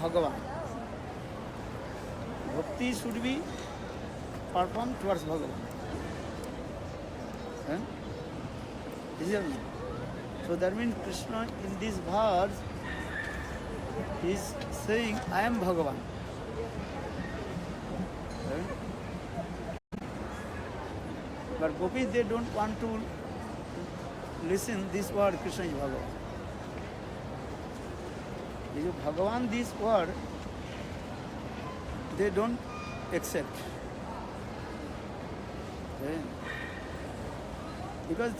Bhagavan. Bhakti should be performed towards Bhagavan. Is it? So that means Krishna in this verse is saying, I am Bhagavan. But gopis, they don't want to listen this word, Krishna is Bhagavan. This Bhagavan, this word, they don't accept. Because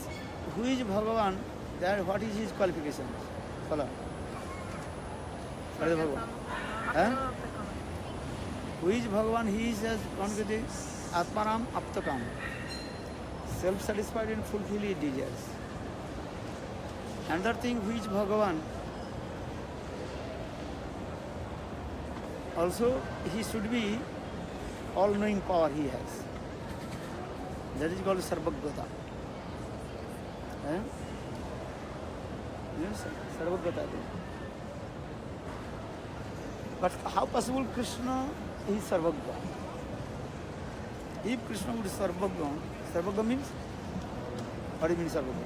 who is Bhagavan, there what is his qualifications? Follow. What is Bhagavan? Who is Bhagavan? He is as concrete Atmanam Aptakam. Self-satisfied and fulfill his desires. Another thing, who is Bhagavan? Also, he should be all-knowing power he has. That is called Sarvagata. Yes, Sarvagata. But how possible Krishna is Sarvagata? If Krishna would be Sarvagata, Sarvagata means? What do you mean Sarvagata?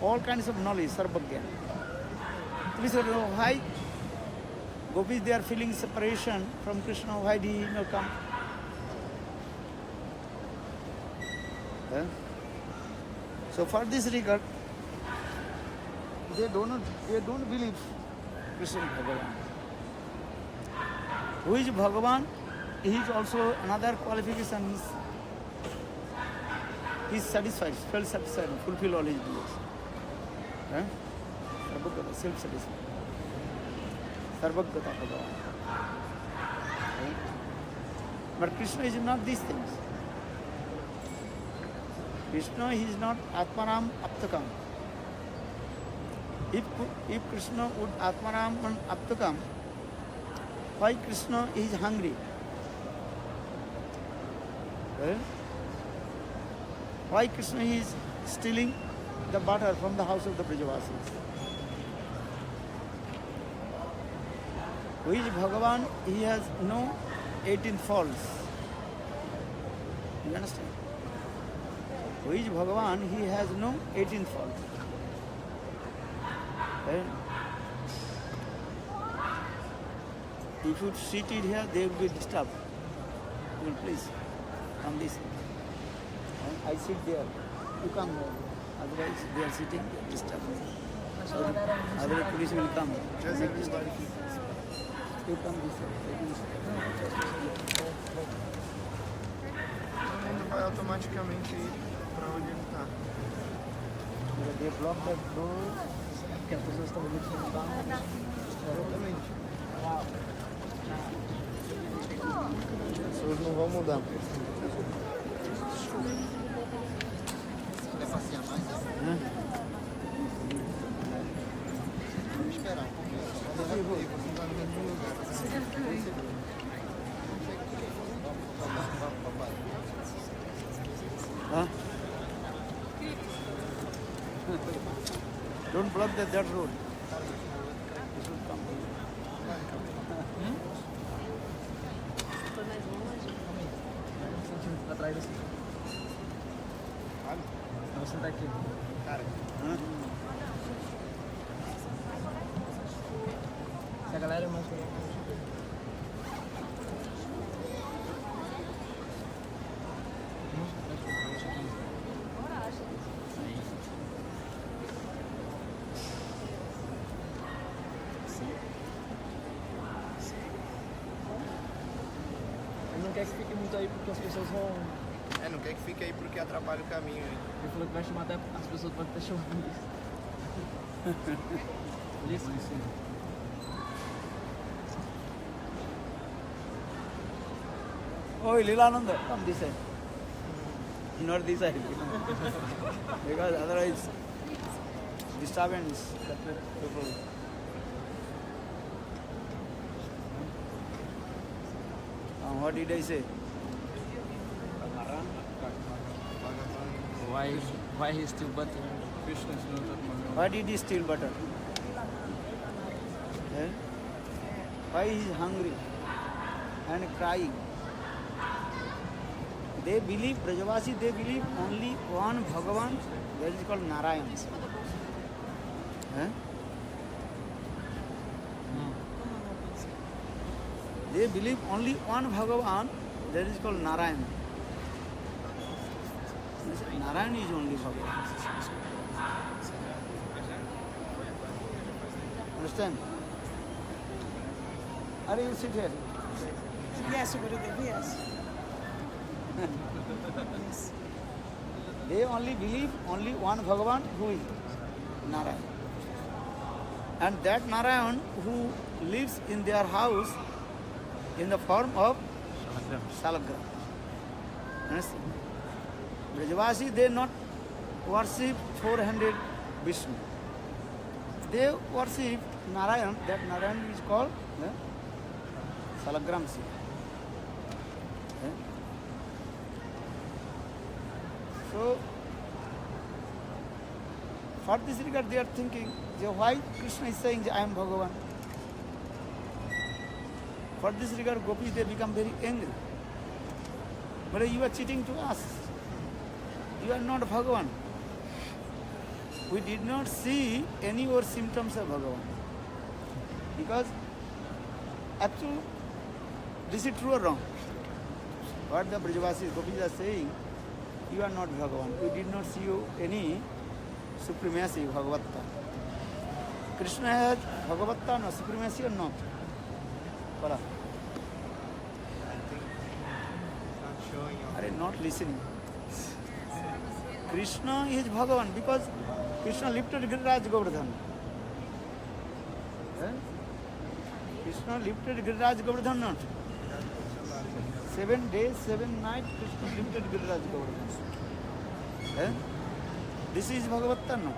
All kinds of knowledge, Sarvagya. Please know why gopis, they are feeling separation from Krishna. Why did he not come? So for this regard, they don't believe Krishna is Bhagavan. Who is Bhagavan? He is also another qualification. He is satisfied, self-satisfied, fulfill all his desires. Sarvagata, self-satisfied. Sarvagata Bhagavan. But Krishna is not these things. Krishna is not Atmanam Aptakam. If Krishna would Atmanam and Aptakam, why Krishna is hungry? Why Krishna is stealing the butter from the house of the Brajavasis? Who is Bhagavan? He has no 18 faults. You understand? Who is Bhagavan? He has no 18 faults. If you sit it here, they will be disturbed. You will please come this. I sit there. You come here. Otherwise, they are sitting, disturbed. So, otherwise, police will come. You come this way. Ele vai automaticamente para onde ele está. They block that door, que as pessoas estão ali no carro. Exatamente. As pessoas não vão mudar. Quer passear mais? Vamos esperar um pouquinho. Você não vai no mesmo lugar. Don't block that road. Atrás assim. Vamos sentar aqui. Cara. Se a galera é mais. Não quer que fique muito aí porque as pessoas vão. Não quer que fique aí porque atrapalha o caminho. Ele falou que vai chamar até as pessoas podem estar chamando isso. Isso. Oh, Lilananda, come this side. Not this side. Because otherwise, disturbance. What did I say? Why he steal butter? Why did he steal butter? why he is hungry and crying. They believe, Brajavasi, they believe only one Bhagavan, that is called Narayan. They believe only one Bhagavan, that is called Narayan. Narayan is only Bhagavan. Understand? Are you sit here? Yes, Gurudev, yes. Yes. They only believe only one Bhagavan, who is Narayan. And that Narayan who lives in their house in the form of Salagram. Understand? Brajavasi, they not worship 400 Vishnu. They worship Narayan, that Narayan is called Salagram Shiva. So, for this regard, they are thinking, why Krishna is saying, I am Bhagavan? For this regard, gopis, they become very angry. But you are cheating to us. You are not Bhagavan. We did not see any more symptoms of Bhagavan. Because, actually, this is true or wrong? What the Brajavasis, gopis are saying, you are not Bhagavan. We did not see you any supremacy, Bhagavatta. Krishna has Bhagavatta, no supremacy or not? Para. Not showing off. Are not listening. Krishna is Bhagavan because Krishna lifted Giriraj Govardhan. Krishna lifted Giriraj Govardhan not. 7 days, 7 nights, Krishna lifted Giriraj Govardhan. This is Bhagavatta not.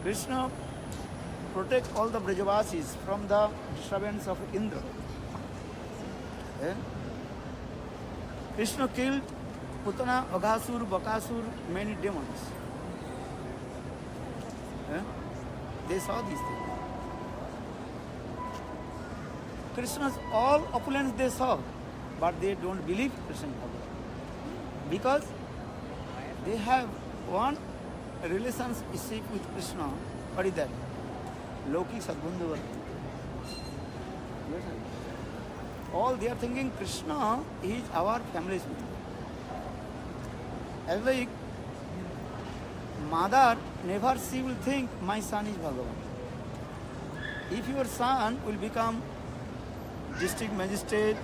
Krishna protects all the Brajavasis from the disturbance of Indra. Krishna killed Putana, Aghasur, Bakasur, many demons. They saw these things. Krishna's all opulence they saw, but they don't believe Krishna Bhagavan. Because they have one relationship with Krishna. What is that? Loki Sadbandhu. All they are thinking Krishna is our family's man. As like mother, never she will think my son is Bhagavan. If your son will become district magistrate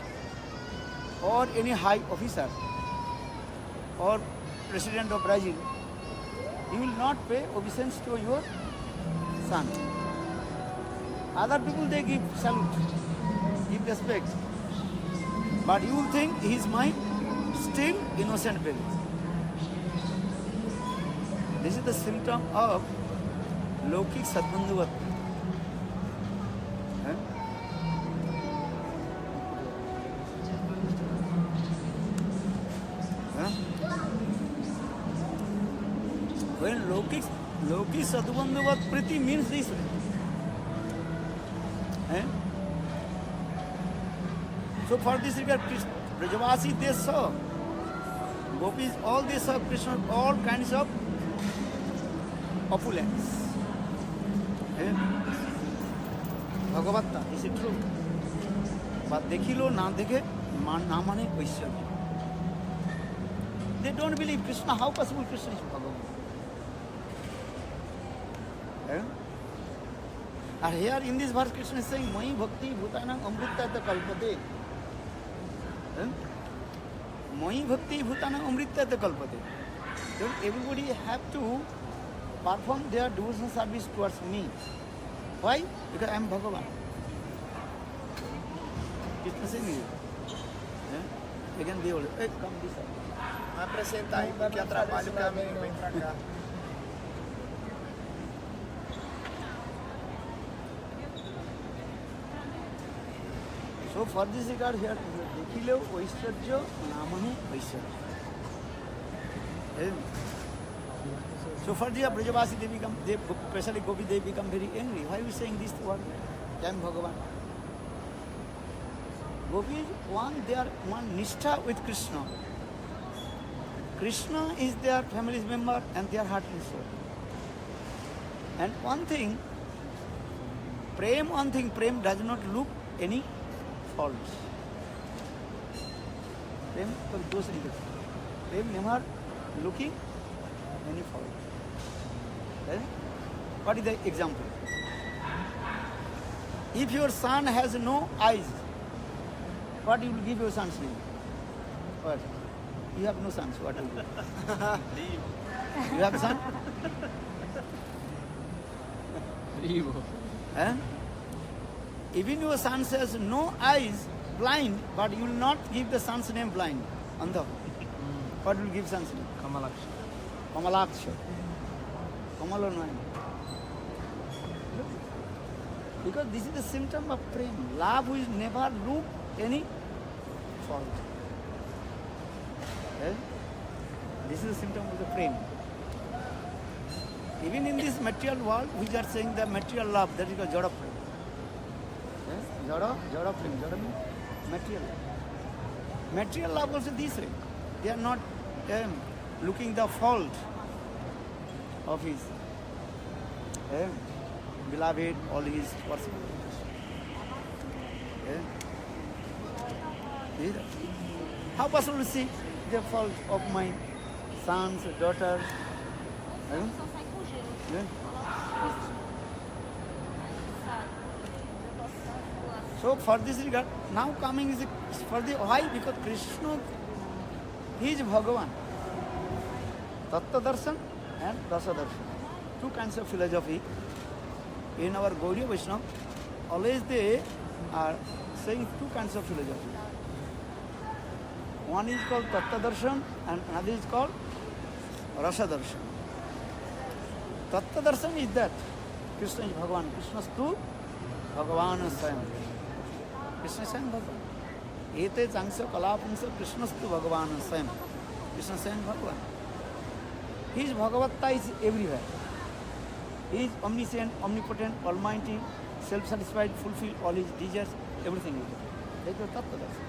or any high officer or president of Brazil, you will not pay obeisance to your son. Other people, they give salute, give respect. But you will think he is my still innocent baby. This is the symptom of Lokik Sadbandhuvat. When Lokik Sadbandhuvat Priti means this. So for this regard, Brajavasi they saw, gopis all they saw Krishna, all kinds of opulence. Bhagavatta, is it true? But dekhilo na dekhe, na mane Vaishya. They don't believe Krishna. How possible Krishna is Bhagavan? And here in this verse, Krishna is saying, Mai bhakti bhutanam amrityata kalpate. Mai bhakti bhutanam amrityata kalpate. Everybody have to perform their devotional service towards me. Why? Because I am Bhagavan. Krishna saying, again they all, hey, come this side. Apresenta aí porque atrapalha o caminho, vem pra cá. So for this regard here, Dekhilo Vaishya Namanu Vaishya. So for the Brajavasi, especially Gopi, they become very angry. Why are you saying this word? I am Bhagavan. Gopis they are one nishtha with Krishna. Krishna is their family member and their heart and soul. And one thing, Prem does not look any faults. Prem never looking any fault. Eh? What is the example? If your son has no eyes, what you will give your son's name? What? You have no sons, what will you do? You have a son? Evil. Eh? Even your son says no eyes, blind, but you will not give the son's name blind. Andha. What will you give son's name? Kamalaksha. Kamalaksha. Kamal or nine. Because this is the symptom of prem. Love will never look any fault. Eh? This is the symptom of the prem. Even in this material world, we are saying the material love, that is the Jada prem. Eh? Jada prem. Jada means material love. Material love also this way. They are not looking the fault of his beloved, all his possibilities. How possible to see the fault of my sons, daughters? So for this regard, now coming is for the why? Because Krishna, he is Bhagavan. Tattva darshan and rasa darshan. Two kinds of philosophy. In our Gaudiya Vaishnava, always they are saying two kinds of philosophy. One is called Tattva darshan and another is called rasa darshan. Tattva darshan is that Krishna is Bhagavan. Krishna is tu Bhagavan Swayam. Krishna is Swayam Bhagavan. Ete changsa kalapamsa Krishna is tu Bhagavan Swayam. Krishna is Swayam Bhagavan. His Bhagavatta is everywhere. He is omniscient, omnipotent, almighty, self-satisfied, fulfill all his desires, everything is there. That is Tattva darshan.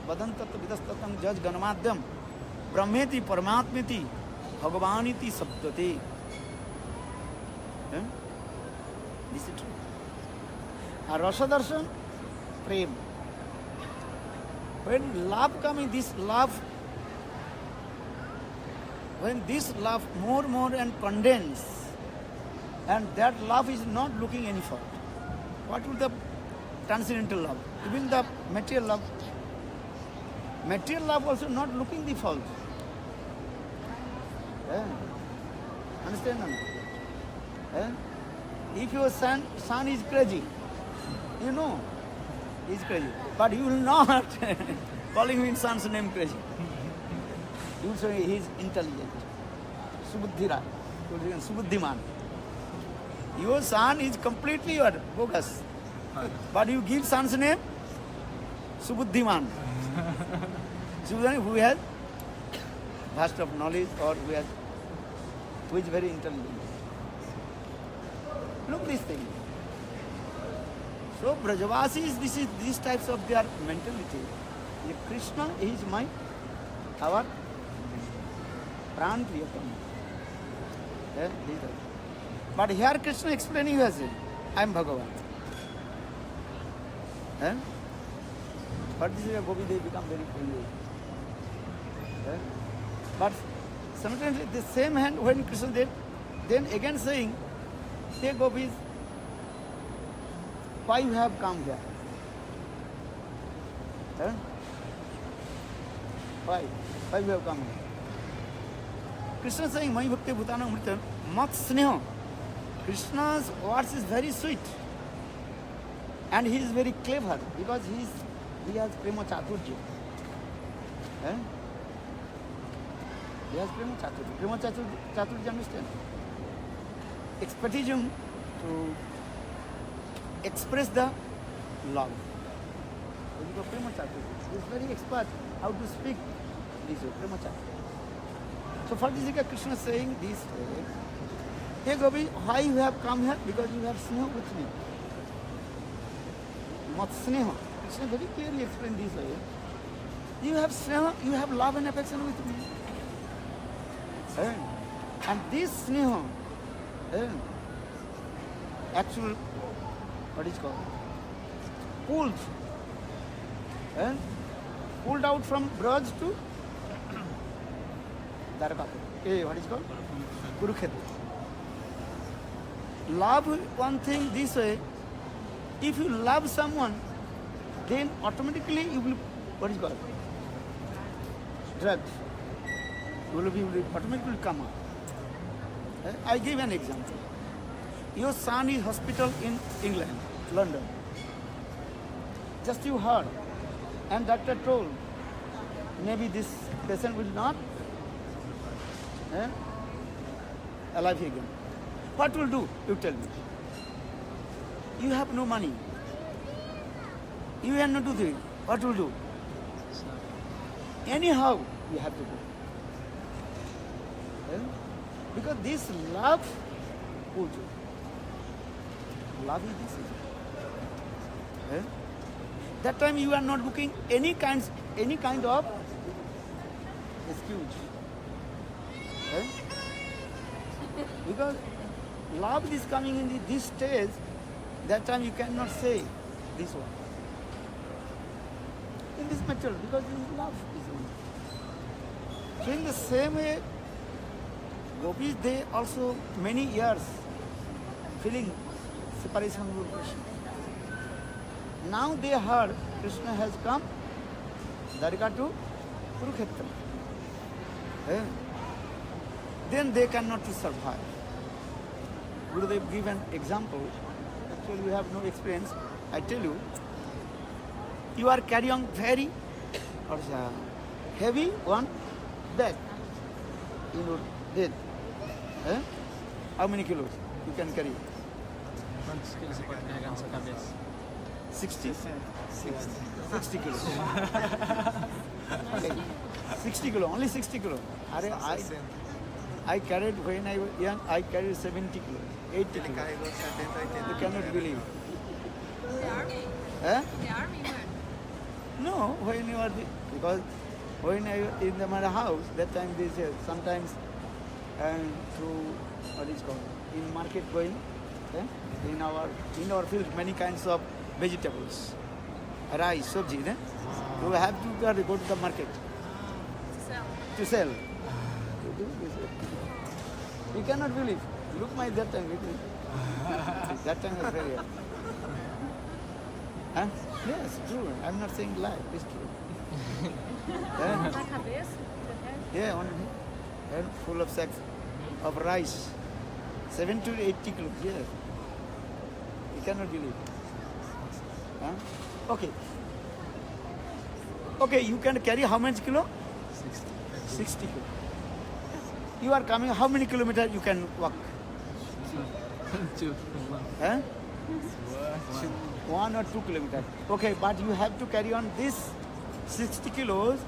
Vadan tattva vidastatam jaj ganamadhyam brahmeti paramatmeti bhagavaniti sabdate. This is true. Rasa darshan, prem. When love comes, when this love more and condense, and that love is not looking any fault. What will the transcendental love? Even the material love also not looking the fault. Understand or not? If your son is crazy, you know he is crazy, but you will not calling his son's name crazy. You will say he is intelligent, Subuddhira, Subuddhiman. Your son is completely your bogus, but you give son's name Subuddhiman. Subuddhiman who has vast of knowledge or who is very intelligent. Look this thing. So Brajavasis, these types of their mentality. Krishna is our Pran Priyatama. But here Krishna explaining as it, I am Bhagavan. But this is where Gopi they become very angry. But sometimes the same hand when Krishna did, then again saying, hey Gopis, why you have come here? Why you have come here? Krishna saying, Mai Bhakti Bhutana Amritam, Mat Sneha. Krishna's words is very sweet. And he is very clever because he has Prema Chaturja. He has Prema Chaturja. Prema Chaturja, understand? Expertism to express the love. He is very expert how to speak this way, Prema Chaturja. So Particika Krishna is saying this way, hey Gopi, why you have come here? Because you have sneha with me. Mat sneha. Krishna very clearly explained this way. You have sneha, you have love and affection with me. And this sneha, actual, what is called? Pulled out from Braj to Dwarka. What is called? Kurukshetra. Love one thing this way, if you love someone, then automatically you will, what is called? Drugs. You will automatically come up. I give an example. Your son is hospital in England, London. Just you heard, and doctor told, maybe this patient will not alive again. What will do? You tell me. You have no money. You have not to do it. What will do? Anyhow, you have to do. Because this love will do. Love is this. That time you are not looking any kind of excuse. Because love is coming in this stage, that time you cannot say this one. In this matter, because this is love. So in the same way, gopis, they also many years feeling separation from Krishna. Now they heard Krishna has come, Dwarka to Kurukshetra. Then they cannot to survive. Gurudev give an example. Actually, we have no experience. I tell you, you are carrying very heavy one bag in your head. How many kilos you can carry? ¿Cuántos kilos se puede cargar en su cabeza? 60 kilos. Okay. 60 kilo, only 60 kilo. I carried, when I was young, I carried 70 kilo, 80 kilo. You cannot believe. The army. The army went. No, when you are, because when I was in my house, that time they say, sometimes through, what is called, in market going, in our field, many kinds of vegetables, rice, sabji, you have to go to the market to sell. You cannot believe. Look my that time. That time was very hard. Yes, true. I'm not saying lie. It's true. Na cabeça? Yeah, on head full of sacks of rice. 70 to 80 kilos. Yes. You cannot believe. Okay. Okay, you can carry how much kilo? 60 kilo. You are coming, how many kilometers you can walk? 2. 1 or 2 kilometers. Okay, but you have to carry on this 60 kilos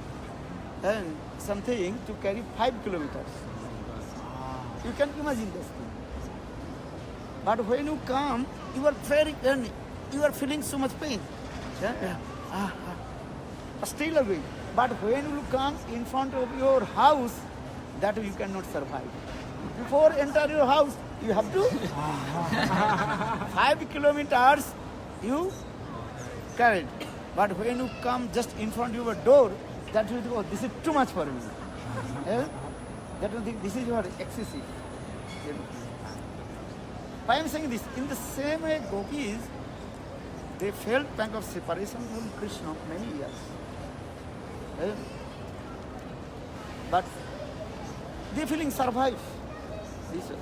and something to carry 5 kilometers. You can imagine this thing. But when you come, you are feeling so much pain. Still away. But when you come in front of your house, that you cannot survive. Before enter your house, you have to 5 kilometers you carried. But when you come just in front of your door, that will go, this is too much for me. That will think this is your excessive. Why I am saying this? In the same way, gopis, they felt pang of separation from Krishna many years. But they feeling survive. This way.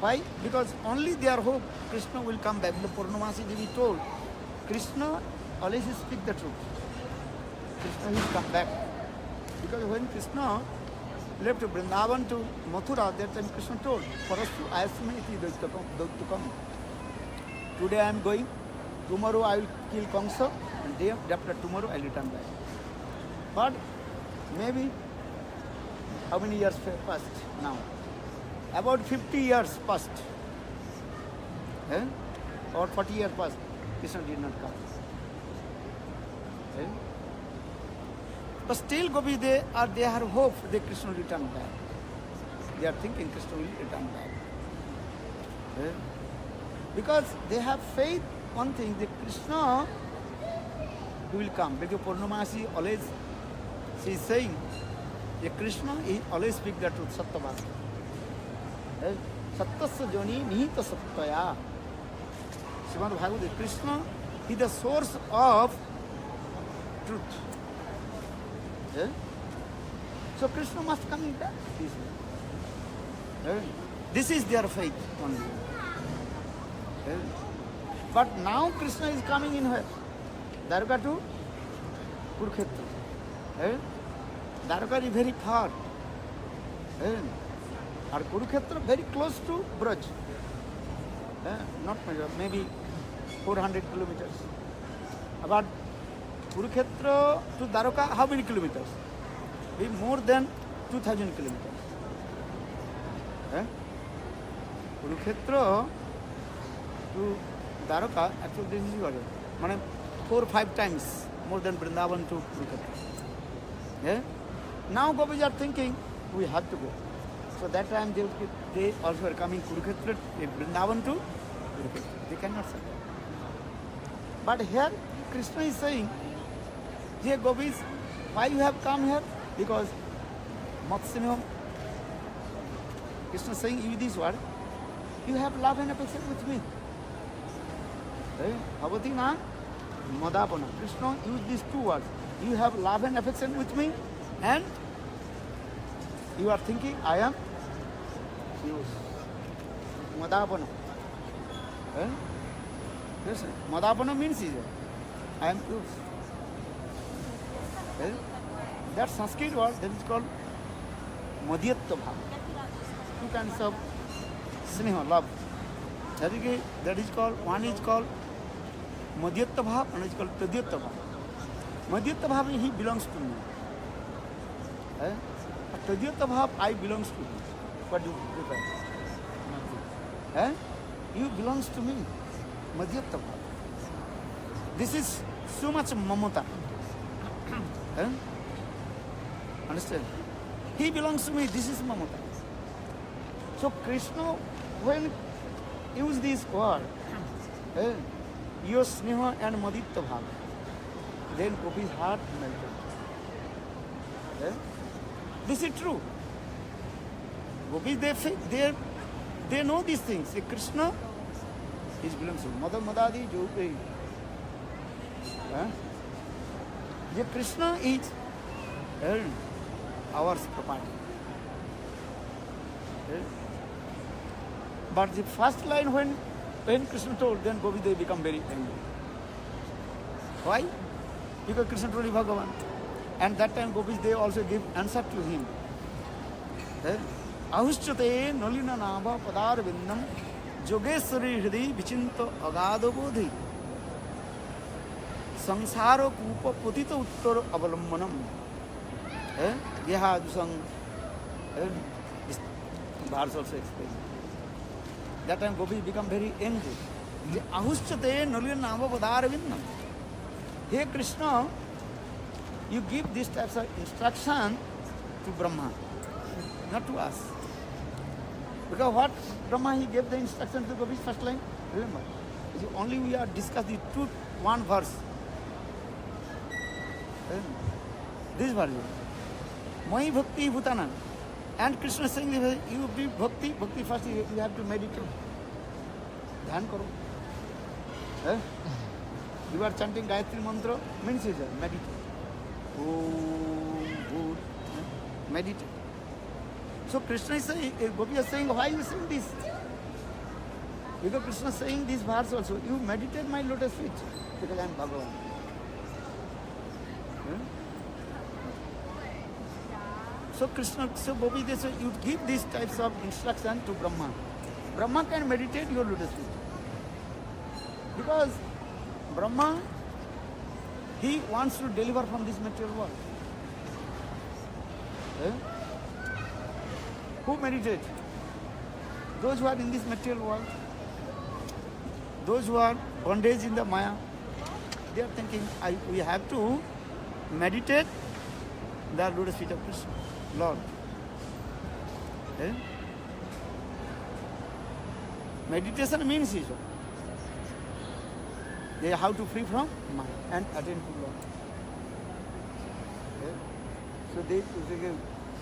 Why? Because only their hope, Krishna will come back. The Purnamasi Devi told, Krishna always speak the truth. Krishna will come back. Because when Krishna left Vrindavan to Mathura, that time Krishna told, for us to ask me to come. Today I am going, tomorrow I will kill Kamsa, and day after tomorrow I will return back. But maybe How many years passed now? About 50 years passed. Eh? Or 40 years passed. Krishna did not come. Eh? But still Gopi, they have hope that Krishna will return back. They are thinking Krishna will return back. Eh? Because they have faith, one thing, that Krishna will come. Because Purnamasi always, she is saying, that Krishna he always speaks the truth, Sattva. Eh? Sattasya joni nihita sattaya. Srimad Bhagavad, Krishna is the source of truth. Eh? So Krishna must come in that. This is their faith only. Eh? But now Krishna is coming in where? Dwarka to Kurukshetra. Eh? Dwarka is very far. Eh? And Kurukshetra very close to Braj. Eh? Not maybe 400 kilometers. About Kurukshetra to Dwarka, how many kilometers? Be more than 2000 kilometers. Eh? Kurukshetra to Dwarka, actually this is what? 4 or 5 times more than Vrindavan to Kurukshetra. Yeah? Now Gopis are thinking, we have to go. So that time they also are coming Kurukshetra, Vrindavan to Kurukshetra. They cannot survive. But here Krishna is saying, dear Gopis, why you have come here? Because Matsya, Krishna is saying, you this word, you have love and affection with me. Bhavati na madapana. Krishna used these two words. You have love and affection with me, and you are thinking I am yours. Madapana. Yes, madapana means I am yours. That Sanskrit word that is called madhyatta bhava. Two kinds of sneha, love. That is called, one is called madhyatta bhava, and is called tadyatta bhava. Madhyatta bhava, he belongs to me. Tadyatta bhava, I belongs to you. What do you prefer? You belongs to me. Madhyatta bhava. This is so much mamata. Understand? He belongs to me. This is mamata. So Krishna, when use this word, your sneha and madhyatta bhava, then Gopi's heart melted. This is true. Gopis, they know these things. Say Krishna is belongs to Mother Madadi Jopi. Krishna is our property. But the first line when Krishna told, then Gopi they become very angry. Why? Because Krishna told Bhagavan. And that time Gopis they also give answer to him. Ahushchate nolina nava padar vindam Jogeswari hridhi vichinto agado bodhi Sansaro kupa putita uttar avalammanam. Yaha Dusang. This verse also explains. That time Gopis become very angry. Ahushchate nolina nava padar vindam. Hey Krishna, you give these types of instruction to Brahma, not to us. Because what Brahma he gave the instruction to Gopis first line? Remember, only we are discussing one verse. This verse. Mai bhakti bhutana. And Krishna saying, you be bhakti first you have to meditate. Dhyan karo. You are chanting Gayatri mantra, means meditate. Oh, good. Meditate. So Krishna is saying, Gopi is saying, why you saying this? Because Krishna is saying this verse also, you meditate my lotus feet, because I am Bhagavan. So Gopi, they say, you give these types of instruction to Brahma. Brahma can meditate your lotus feet. Because Brahma, he wants to deliver from this material world. Who meditate? Those who are in this material world. Those who are bondage in the Maya. They are thinking, we have to meditate the lotus feet of Krishna, Lord. Eh? Meditation means is they how to free from Maya and attain to Lord. Eh? So they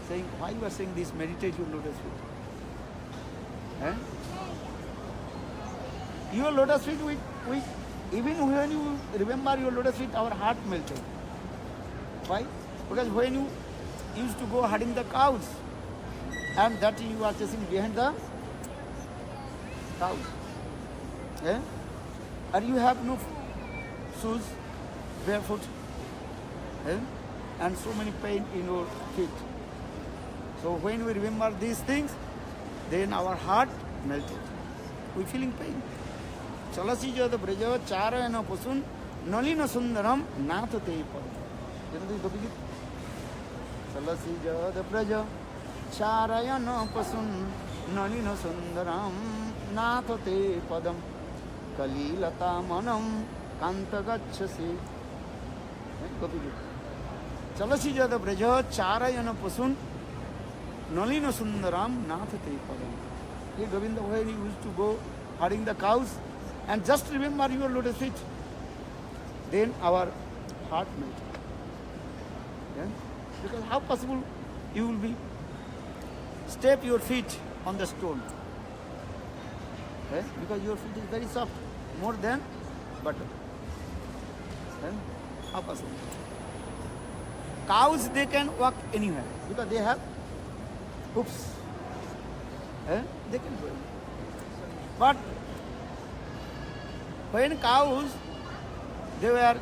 saying, why you are saying this meditate your lotus feet? Eh? Your lotus feet, we even when you remember your lotus feet, our heart melted. Why? Because when you used to go herding the cows, and that you are chasing behind the cows, eh? And you have no shoes, barefoot, eh? And so many pain in your feet. So when we remember these things, then our heart melted. We feeling pain. Chalasi jad braja charayana pasun nalina sundaram nath te padam. Chalasi jad braja charayana pasun nalina sundaram nath te padam kalilata manam kanta gacchasi. Chalasi jad braja charayana pasun nalina sundaram nath te padam. Hey Govinda, where he used to go herding the cows, and just remember your lotus feet, then our heart melted. Yeah? Because how possible you will be step your feet on the stone? Yeah? Because your feet is very soft, more than butter. Yeah? How possible? Cows, they can walk anywhere because they have hoofs. Yeah? They can go anywhere. But when cows, they were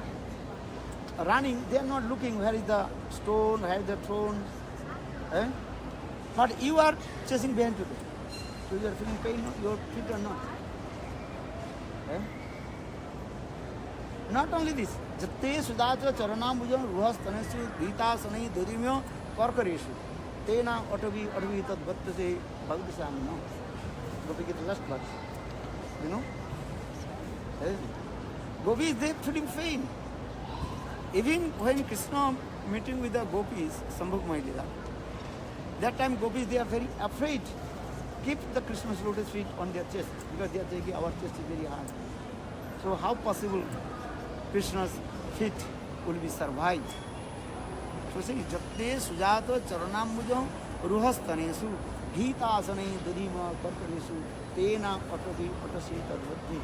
running, they are not looking where is the stone, where is the throne. Eh? But you are chasing behind people. So you are feeling pain, no? Your feet are not. Eh? Not only this, Jate Sudata Charanambujam Ruhas Tanesu Dita Sanai Durimyo Korkareshu Tena Otobi Otobi Tat Bhattase Bhagdasam. No? Go pick it the last verse. You know? Gopis, they feeling pain. Even when Krishna meeting with the gopis, Sambhog Mahalila, that time gopis, they are very afraid. Keep the Krishna's lotus feet on their chest because they are thinking our chest is very hard. So how possible Krishna's feet will be survived? So say, Jate Sujato Charanambujam Ruhastanesu Gita Asane Durima Karkanesu Tena Patobi Patasi Tadvati.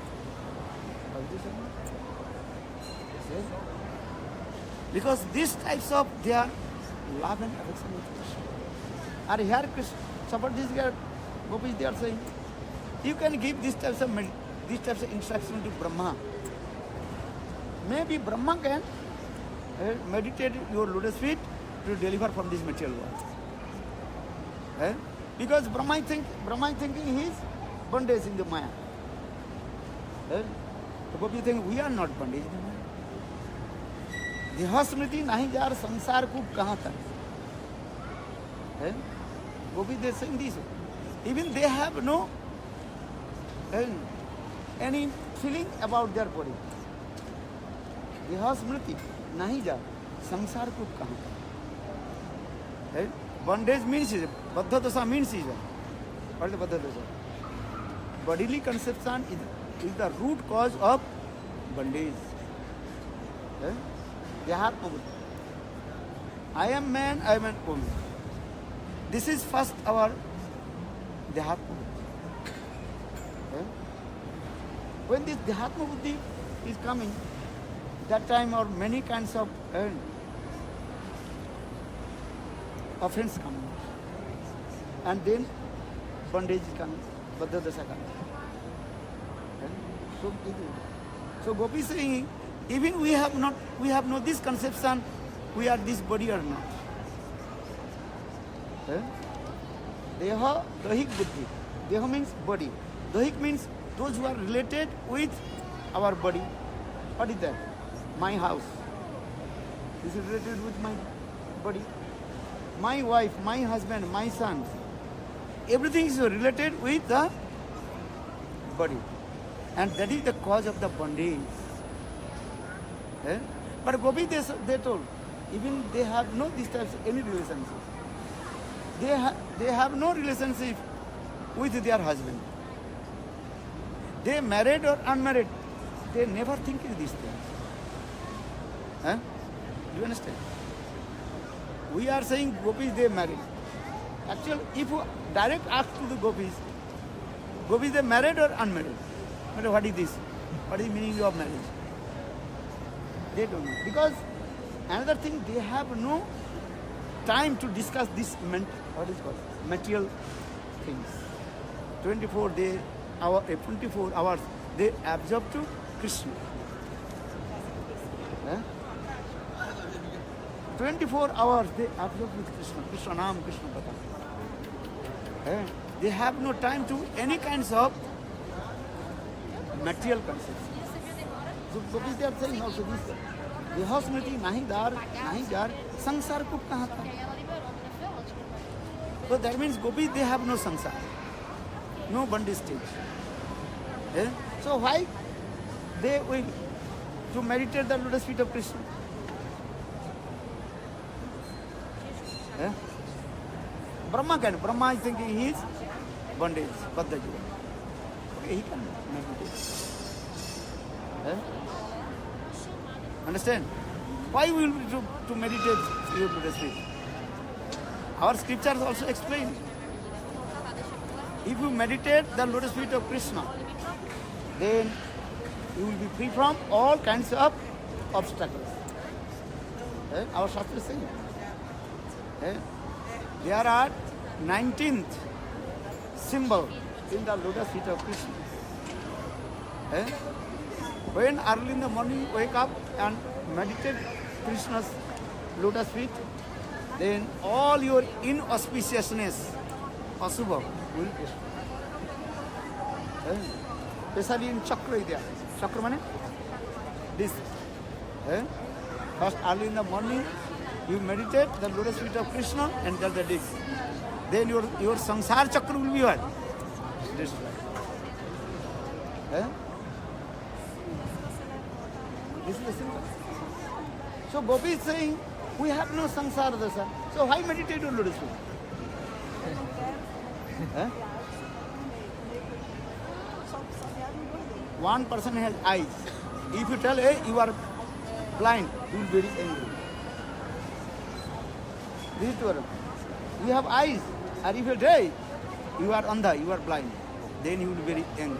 Because these types of their love and affection with Krishna. And here Krishna, support this guy, gopis, they are saying, you can give these types of instruction to Brahma. Maybe Brahma can meditate your lotus feet to deliver from this material world. Eh? Because Brahma thinking he is bondage in the Maya. Eh? तो गोपी think we are not bondage. देह स्मृति नहीं jar संसार को कहाँ तक है? गोपी they saying this. Even they have no any feeling about their body. देह स्मृति नहीं जार संसार को कहाँ तक है? Bondage means बद्ध दशा means what is the बद्ध दशा? Bodily conception is the root cause of bondage. Eh? I am man, I am an woman. This is first our Dehatma. Eh? When this Dehatma Buddhi is coming, that time or many kinds of offense coming. And then bondage is coming, Baddha Dasa coming. So Gopi is saying, even we have no this conception, we are this body or not. Deha, Dahik Buddhi. Deha means body. Dahik means those who are related with our body. What is that? My house. This is related with my body. My wife, my husband, my son. everything is related with the body. And that is the cause of the bondage. Eh? But Gopi, they told, even they have no this type of any relationship. They have no relationship with their husband. They married or unmarried, they never think of these things. Huh? Do you understand? We are saying Gopis, they married. Actually, if you direct ask to the Gopis, they married or unmarried? What is this? What is the meaning of marriage? They don't know. Because another thing, they have no time to discuss this material things. 24 hours they absorb to Krishna. 24 hours they absorb with Krishna. Krishna Nam, Krishna Pata. They have no time to any kinds of material concepts. So Gopis, they are saying also this. Deha smriti nahi dar, nahi jar, sansar kup kahan tha. So that means Gopis, they have no sansar, no bondage stage. So why they will to meditate the lotus feet of Krishna? Brahma can. Brahma is thinking he is bondage, Baddha Jiva. Okay, he can meditate. Understand? Why we will to meditate your lotus feet? Our scriptures also explain. If you meditate the lotus feet of Krishna, then you will be free from all kinds of obstacles. Our Shastra is saying. There are 19th symbol in the lotus feet of Krishna. When early in the morning you wake up and meditate Krishna's lotus feet, then all your inauspiciousness, Asubha, will be. Especially in Chakra is there. Chakra means this. First early in the morning, you meditate the lotus feet of Krishna and that's the this. Then your samsara chakra will be what? Destroyed. This is the symbol. So Gopi is saying, we have no samsara dasa. So why meditate on lotus feet? One person has eyes. If you tell, hey, you are blind, you will be very angry. This is true. You have eyes, and if you say, you are andha, you are blind, then you will be very angry.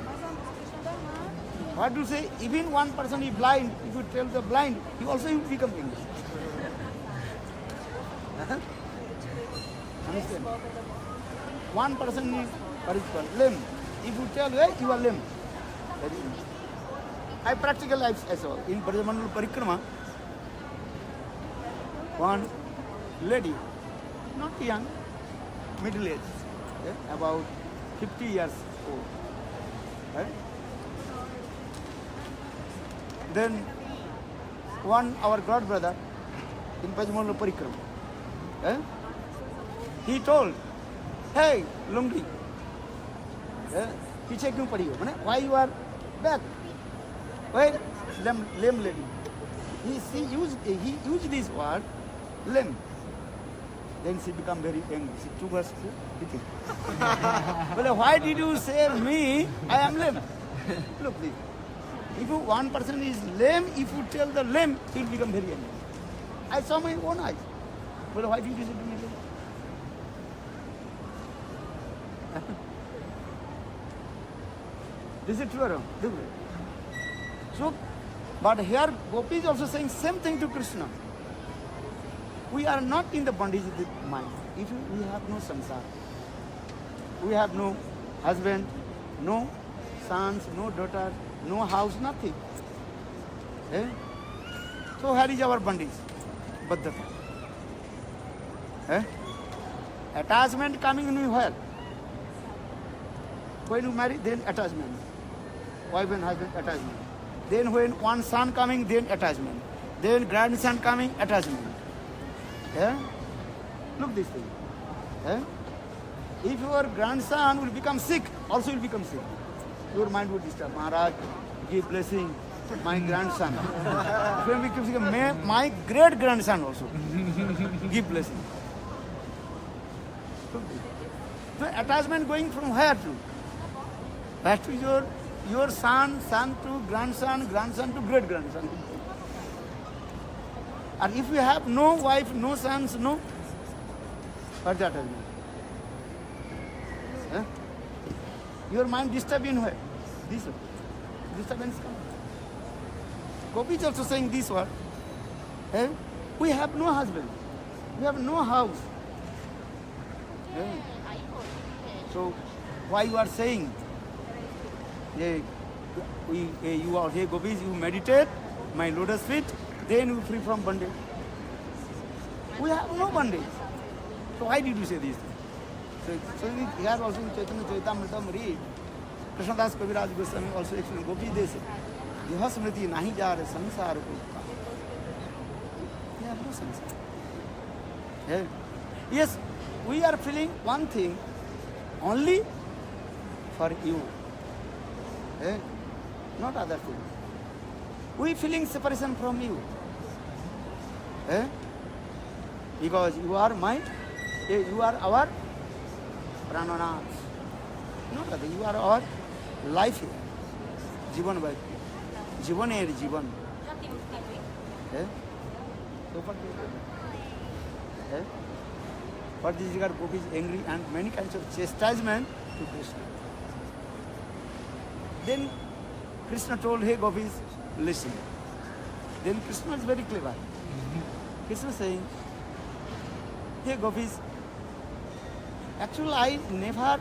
What do you say? Even one person is blind, if you tell the blind, he also will become angry. Understand? One person is, what is called, lame. If you tell, hey, you are lame. I practical life as well. In Brajamandalam Parikrama, one lady, not young, middle age, about 50 years old. Right? Then one our god brother in Brajamandalam Parikrama, he told, hey, Lungi, पीछे क्यों पड़ी हो? माने why you are back? Why lame lady? He used this word lame. Then she become very angry. She took us to it. Well, why did you say me? I am lame. Look, please. If one person is lame, if you tell the lame, he will become very angry. I saw my own eyes. Well, why did you say to me lame? This is true or wrong? So, but here Gopi is also saying same thing to Krishna. We are not in the bondage of the mind. If we have no samsara, we have no husband, no sons, no daughter, no house, nothing. So here is our bondage, baddhata. Attachment coming in where? When you marry, then attachment. Wife and husband, attachment. Then when one son coming, then attachment. Then grandson coming, attachment. Look this thing. If your grandson will become sick, also will become sick. Your mind would disturb. Maharaj, give blessing my grandson. If he becomes sick, my great grandson also give blessing. So attachment going from where to? That is your son, son to grandson, grandson to great grandson. And if you have no wife, no sons, no, what's the attachment? Huh? Your mind disturbed in where? This one. Disturbance comes. Gopi is also saying this word. Eh? We have no husband. We have no house. Eh? So why you are saying, you are here, Gopis, you meditate, my lotus feet, then you free from bondage. We have no bondage. So why did you say this? So here also in Chaitanya Charitamrita read, Krishnadas Kaviraj Goswami also explained, Gopi they say, Deha Smriti nahi jare sansar ko. We have no sansar. Yeah. Yes, we are feeling one thing only for you. Yeah. Not other thing. We feeling separation from you. Yeah. Because you are mine, you are our prananath. Not other, you are our life here. Jivan bhai. Jivan er jivan. Yeah. So what yeah. For this regard, Gopi is angry and many kinds of chastisement to Krishna. Then Krishna told, hey Gopis, listen. Then Krishna is very clever. Krishna saying, hey Gopis, actually I never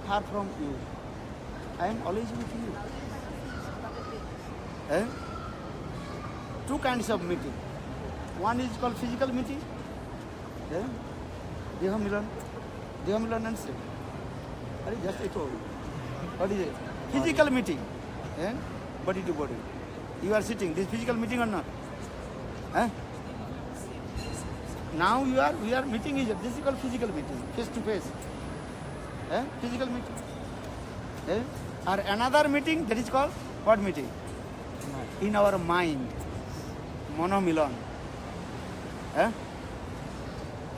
far from you. I am always with you. Two kinds of meeting. One is called physical meeting. Deha Milan and sex. Just I told you. What is it? Physical meeting. Body to body. You are sitting. This physical meeting or not? Now we are meeting each other. This is called physical meeting. Face to face. Physical meeting. Or another meeting, that is called what meeting? In our mind. Monomilan.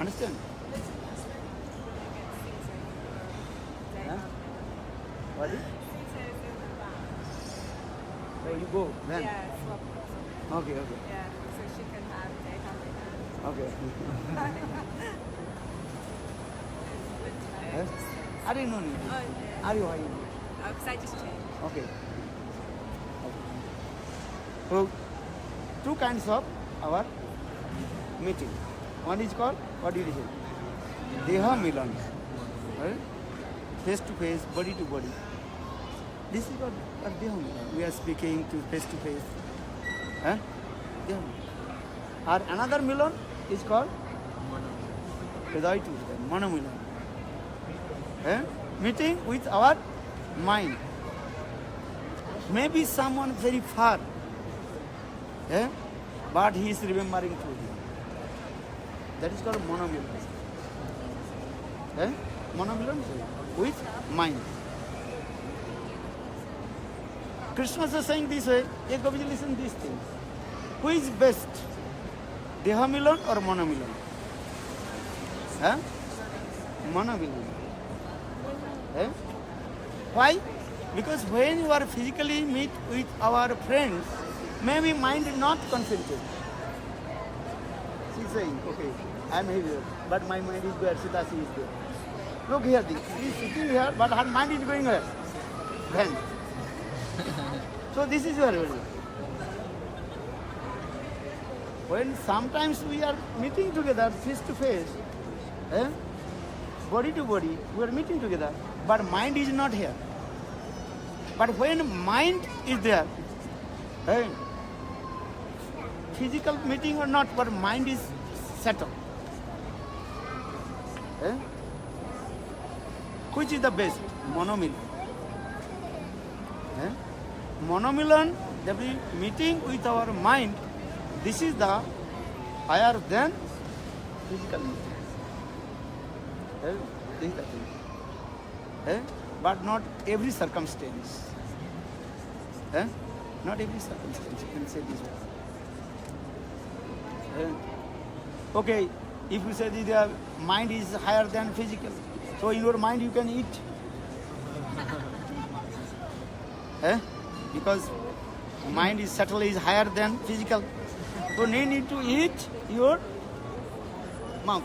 Understand? What is? So you go then? Yeah, swap. Okay. Yeah, so she can have Deha Milan. Okay. I didn't know. Are you? Because I just changed. Okay. So, two kinds of our meeting. One is called, what did you say? Deha Milan. Right? Face to face, body to body. This is what Deha Milan. We are speaking to face to face. Deha Milan. Or another Milan is called Hridaya to Hridaya, Mano Milan. Meeting with our mind. Maybe someone very far, but he is remembering to him. That is called monomilan. Monomilan with mind. Krishna is saying this way, Gopi, listen to these things. Who is best? Deha Milan or monomilan? Monomilan. Why? Because when you are physically meet with our friends, maybe mind is not concentrated. She is saying, okay, I am here, but my mind is there, Sitasi is there. Look here, she is sitting here, but her mind is going where? Then. So this is your reality. When sometimes we are meeting together, face to face, body to body, we are meeting together, but mind is not here. But when mind is there, physical meeting or not, but mind is settled. Which is the best? Monomilan. Monomilan, the meeting with our mind, this is the higher than physical meeting. Eh? This is the thing. Eh? But not every circumstance. Eh? Not every circumstance, you can say this way. Eh? Okay, if you say that the mind is higher than physical, so in your mind you can eat. Eh? Because mind is certainly is higher than physical. So no need to eat your mouth.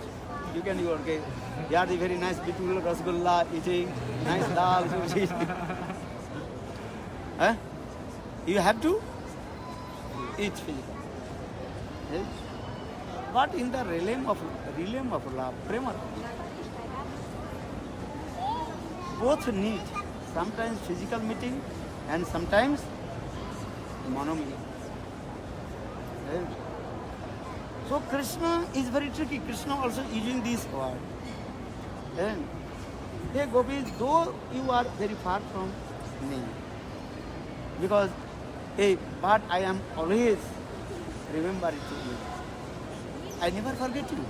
You can do okay. You are the very nice beautiful rasgulla eating, nice dal. Eh? You have to eat physical. Yes? But in the realm of love, prema, both need sometimes physical meeting and sometimes monomeeting. Yes? So Krishna is very tricky. Krishna also using this word. And hey gopis, though you are very far from me, because hey, but I am always remember it to you. I never forget you.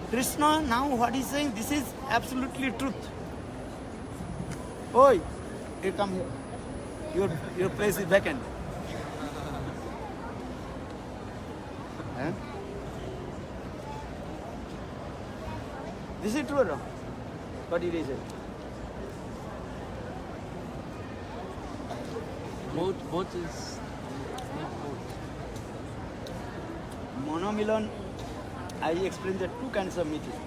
Krishna now what he's saying, this is absolutely truth. Oi, you come here. Your place is vacant. Eh? This is true or wrong? What did he say? Both is not both. Monomilan, I explained the two kinds of meeting.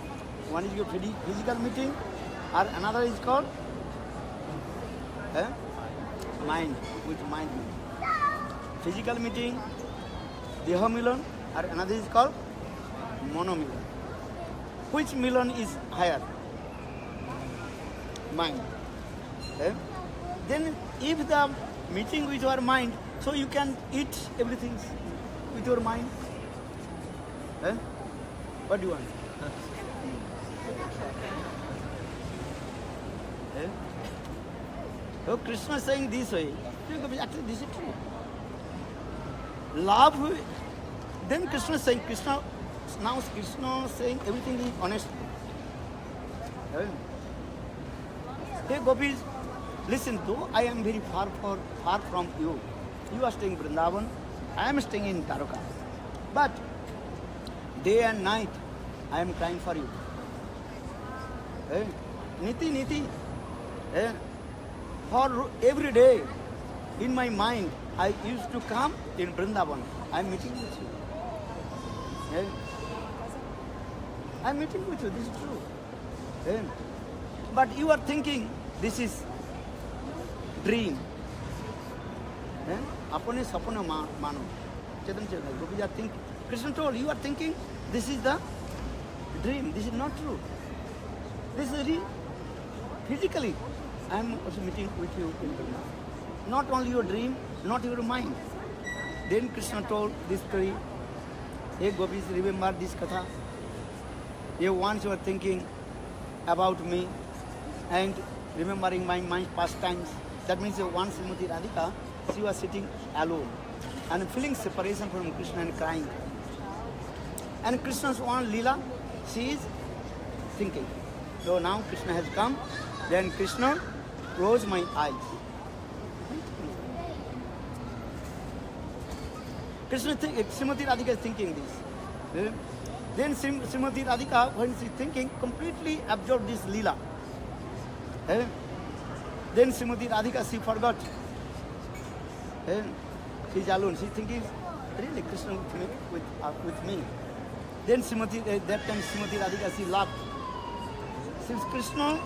One is your physical meeting, or another is called mind, with mind meeting. Physical meeting, Deha Milan, or another is called Monomilan. Which Milan is higher? Mind. Eh? Then if the meeting with your mind, so you can eat everything with your mind. Eh? What do you want? Eh? So Krishna is saying this way. Actually, this is true. Love. Then Krishna is saying, Krishna saying everything is honest. Eh? Hey gopis, listen, though I am very far from you. You are staying in Vrindavan, I am staying in Dwarka. But day and night, I am crying for you. Eh? Niti, eh? For every day, in my mind, I used to come in Vrindavan. I am meeting with you. Eh? I am meeting with you, this is true. Eh? But you are thinking, this is dream. Eh? Apone sapna mano. Chaitanya Gopis are thinking. Krishna told, you are thinking, this is the dream. This is not true. This is real. Physically, I am also meeting with you in Vrindavan. Not only your dream, not your mind. Then Krishna told this story. Hey gopis, remember this katha. You once you were thinking about me and remembering my past times. That means once Srimati Radhika, she was sitting alone and feeling separation from Krishna and crying. And Krishna's one Leela, she is thinking. So now Krishna has come, then Krishna closed my eyes. Srimati Radhika is thinking this. Then Srimati Radhika, when she is thinking, completely absorbed this Leela. Then Srimati Radhika, she forgot. She is alone. She is thinking, really Krishna with me. Then that time Srimati Radhika, she laughed. Since Krishna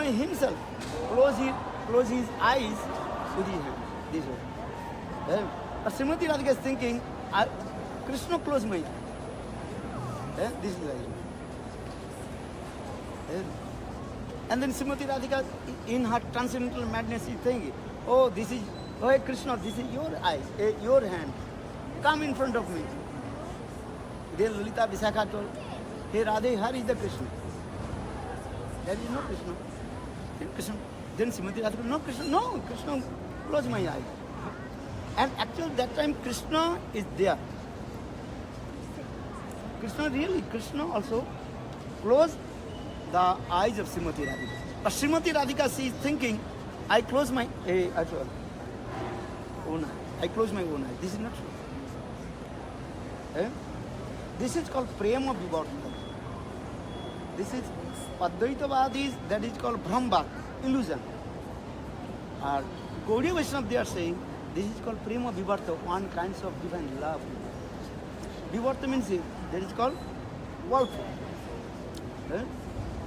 himself closed his eyes with his hand, this way. But Srimati Radhika is thinking, Krishna closed my eyes. This is right. And then Srimati Radhika, in her transcendental madness, is thinking, oh Krishna, this is your eyes, your hand. Come in front of me. Then Lalita Visakha told, hey Radhe, here is the Krishna. There is no Krishna. Then Srimati Radhika, no Krishna closed my eyes. And actually that time Krishna is there. Krishna also closed the eyes of Srimati Radhika. But Srimati Radhika, she is thinking, I close my own eye. I close my own eye. This is not true. This is called Prema Vivarta. This is Advaitavadis, that is called Brahmvat, illusion. Or Gaudiya Vaishnava, they are saying, this is called Prema Vivarta, one kind of divine love. Vivarta means that is called whirlpool.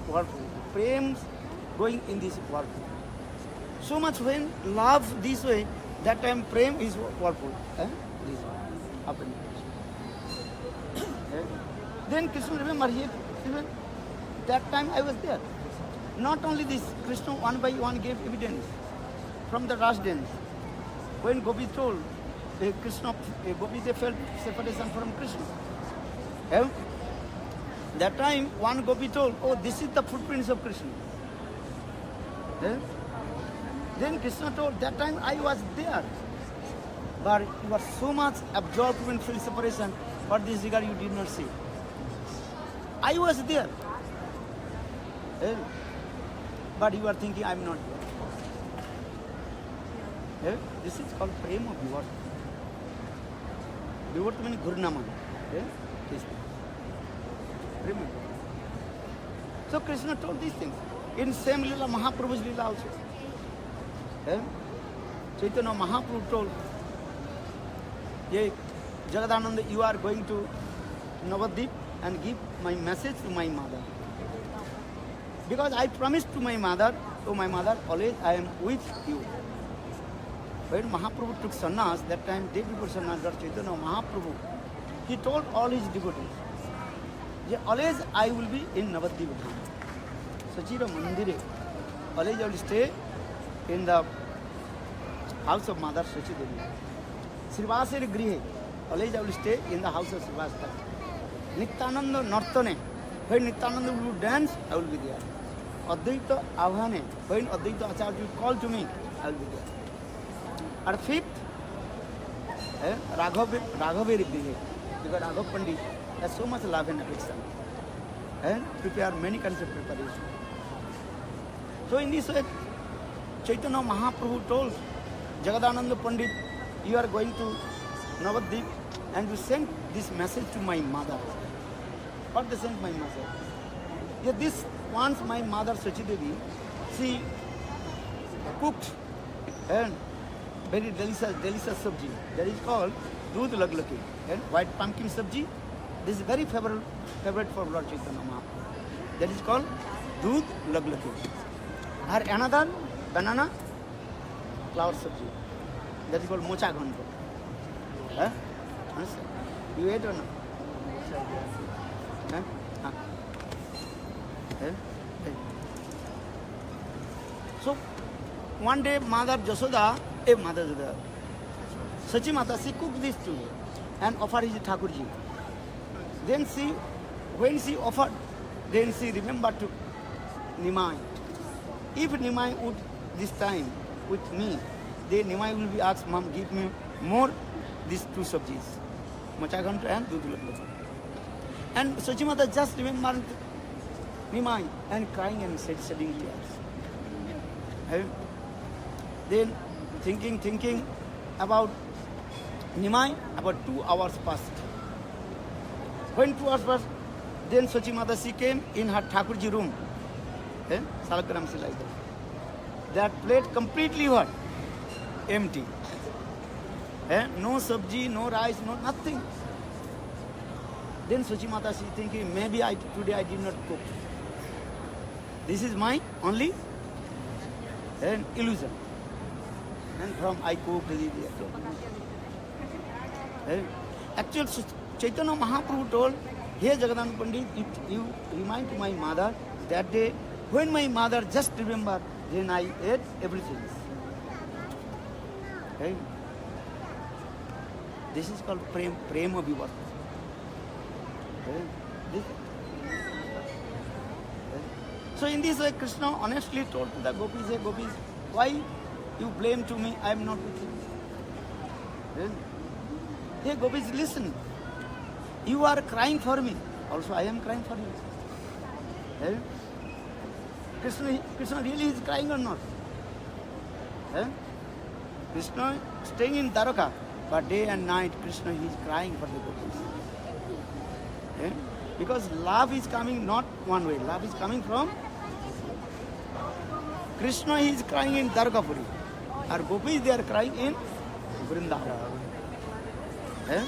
Whirlpool. Prem going in this whirlpool. So much when love this way, that time Prem is whirlpool. This way, up and down. Then Krishna, remember here, that time I was there. Not only this, Krishna one by one gave evidence from the Ras dance. When Gopi told Krishna, Gopi they felt separation from Krishna. That time one Gopi told, oh, this is the footprints of Krishna. Then Krishna told, that time I was there. But you were so much absorbed in full separation, for this regard you did not see. I was there. But you are thinking I am not there. This is called Prema Vivarta. Vivarta means Gurnaman. Prema. So Krishna told these things. In same Lila, Mahaprabhu's Lila also. Chaitanya Mahaprabhu told, Jagadananda, you are going to Navadvip and give my message to my mother. Because I promised to my mother, always I am with you. When Mahaprabhu took sannyas, that time day before sannyas, Lord Chaitanya Mahaprabhu, he told all his devotees, always I will be in Navadvip Dham. Sachira Mandire, always I will stay in the house of Mother Sachidevi. Srivasera Grihe, always I will stay in the house of Srivasera. Nityananda Nartane, when Nityananda will dance, I will be there. Advaita Avhane, when Advaita Acharya will call to me, I will be there. And fifth, Raghaveri Grihe, because Raghav Pandit has so much love and affection and prepare many kinds of preparation. So in this way, Chaitanya Mahaprabhu told Jagadananda Pandit, you are going to Navadvip and you send this message to my mother. What they sent my message? This once my mother Sachidevi, she cooked and very delicious sabji. That is called Doodh Laglaki and white pumpkin sabji. This is very favorite for Lord Chaitanya Mahaprabhu. That is called Doodh Laglaki. And another banana flour sabji. That is called Mocha Ghanto. You ate or not? So one day Mother Jasoda, Sachi Mata, she cooked this too and offered it to Thakurji. Then when she offered, then she remembered to Nimai. If Nimai would this time with me, then Nimai will be asked, Mom, give me more these two sabjis, Mocha Ghanto and Doodh Laglaki. And Sachimata just remembered Nimai and crying and shedding tears. Then thinking about Nimai, about 2 hours passed. When 2 hours passed, then Sachimata, she came in her Thakurji room. Salakaram she like that. That plate completely what? Empty. No sabji, no rice, no nothing. Then Sachimata, she thinking, maybe today I did not cook. This is my only illusion. And from I cooked actually, Chaitanya Mahaprabhu told, here Jagadananda Pandit, you remind to my mother that day when my mother just remembered, then I ate everything. This is called Prema Vivarta. So in this way, Krishna honestly told to the gopis, hey gopis, why you blame to me, I am not with you. Hey gopis, listen, you are crying for me, also I am crying for you. Krishna really is crying or not? Eh? Krishna staying in Dwaraka, but day and night Krishna he is crying for the gopis. Eh? Because love is coming not one way, love is coming from Krishna he is crying in Dwarkapuri. Our gopis they are crying in Vrindavan. Eh?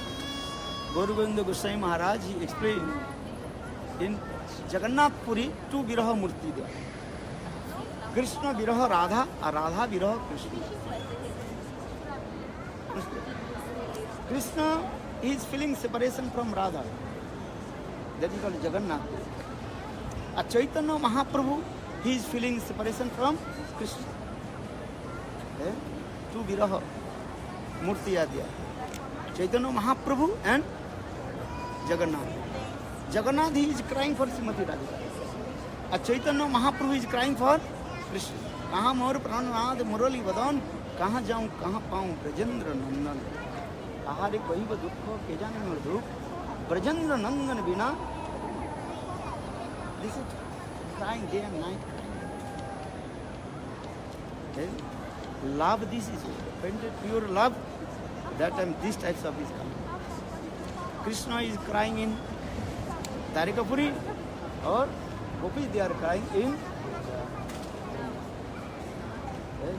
Gaura Govinda Goswami Maharaj he explained in Jagannath Puri two Viraha Murti there. Krishna Viraha Radha and Radha Viraha Krishna. Krishna is feeling separation from Radha. That is called Jagannath. A Chaitanya Mahaprabhu he is feeling separation from Krishna. Eh? Two Viraha Murti are there. Chaitanya Mahaprabhu and Jagannath. Jagannath he is crying for Srimati Radhika. A Chaitanya Mahaprabhu is crying for Krishna. कहाँ मोर प्राणनाथ मुरली वदन कहाँ जाऊँ कहाँ पाऊँ ब्रजेंद्र नंदन आहारे कोई व दुख के जाने मोर दुख ब्रजेंद्र नंदन बिना. This is crying day and night. Okay? Love, this is painted pure love. That time these types of is coming. Krishna is crying in Dwarkapuri or gopis they are crying in. Okay?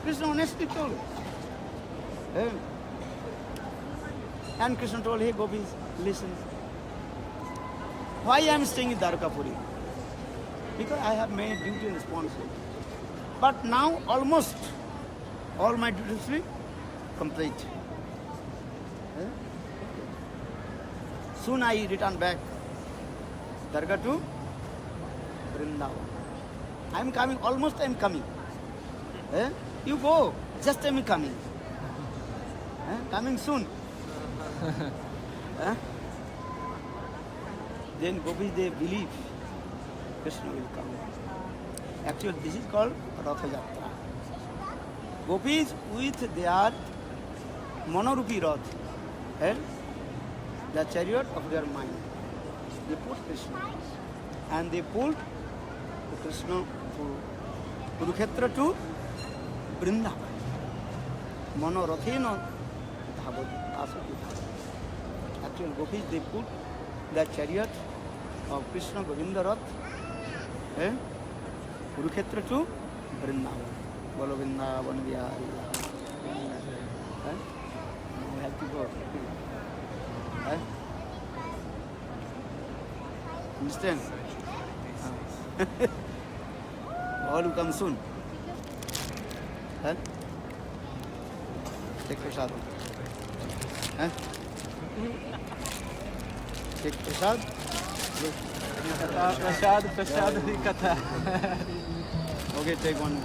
Krishna honestly told. Okay? And Krishna told, hey gopis, listen. Why I am staying in Dwarkapuri? Because I have made duty and responsibility. But now almost all my duties will complete. Eh? Soon I return back Dwarka to Vrindavan. I am coming, almost I am coming. Eh? You go, just I am coming. Eh? Coming soon. Eh? Then gopis they believe Krishna will come. Actually this is called Ratha Yatra. Gopis with their monorupi Rath, eh? The chariot of their mind. They put Krishna and they pulled Krishna to Kurukshetra to Vrindavan. Monorathena Dhavat Asati. Actually gopis they put the chariot of Krishna Govinda Rath, eh? Kurukshetra to Vrindavan. Bolo Vrindavan Vihari. Eh? We have to go. Eh? Understand? All will come soon. Eh? Take prasad. Eh? Take prasad. प्रसाद ही कथा. Okay, take one.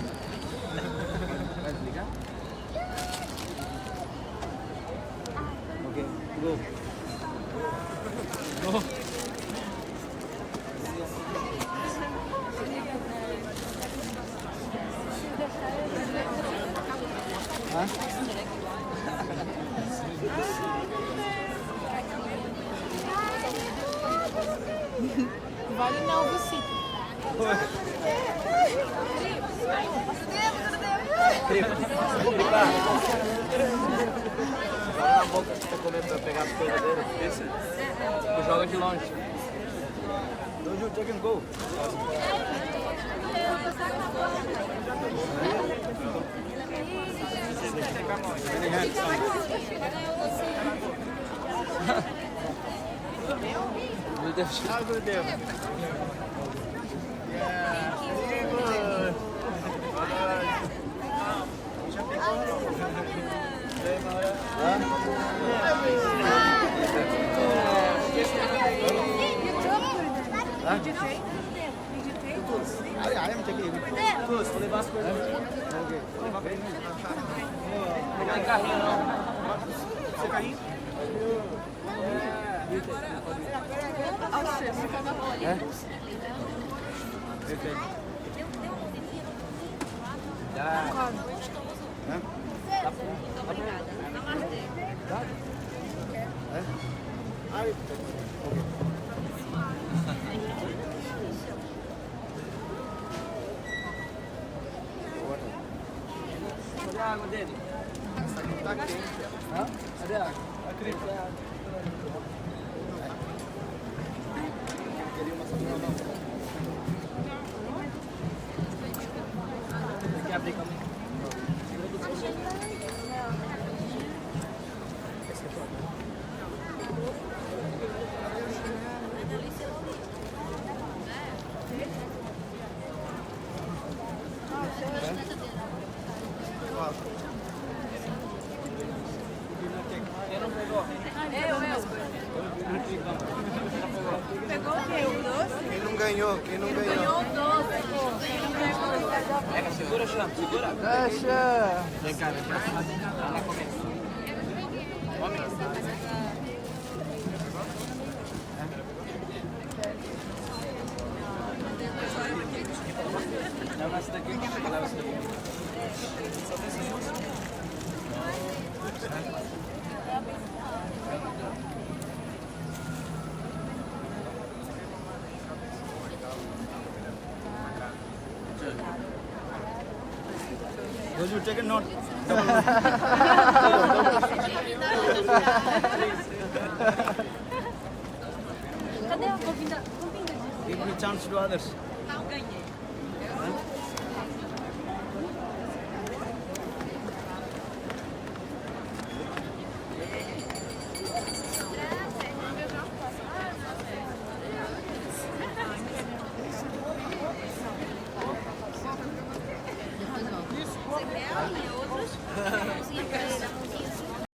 Okay, go. Go. Huh? Vale não visita. Joga na boca que você comer pra pegar as coisas dele. Esse. Joga de longe. Don't you take and go. Many hands. Meu Deus. I am taking it. Vou levar as coisas. Okay. Pegar em carrinho não. Você carrinho? É? Perfeito. É? água dele. Tá quente. Hã? Cadê a água? Queria uma sabor não. Tem que abrir também. Quem não pegou? Eu. Pegou o quê? O doce? Quem não ganhou? Quem não ganhou? Ganhou o doce, pô. Quem não ganhou? Pega, segura, chama, segura. Deixa. Vem cá, vem cá. Vai lá comer. Come. Leva essa daqui, leva essa daqui. Those you take a note. Cadê a copinha? Give me chance to others. Não, ganhei.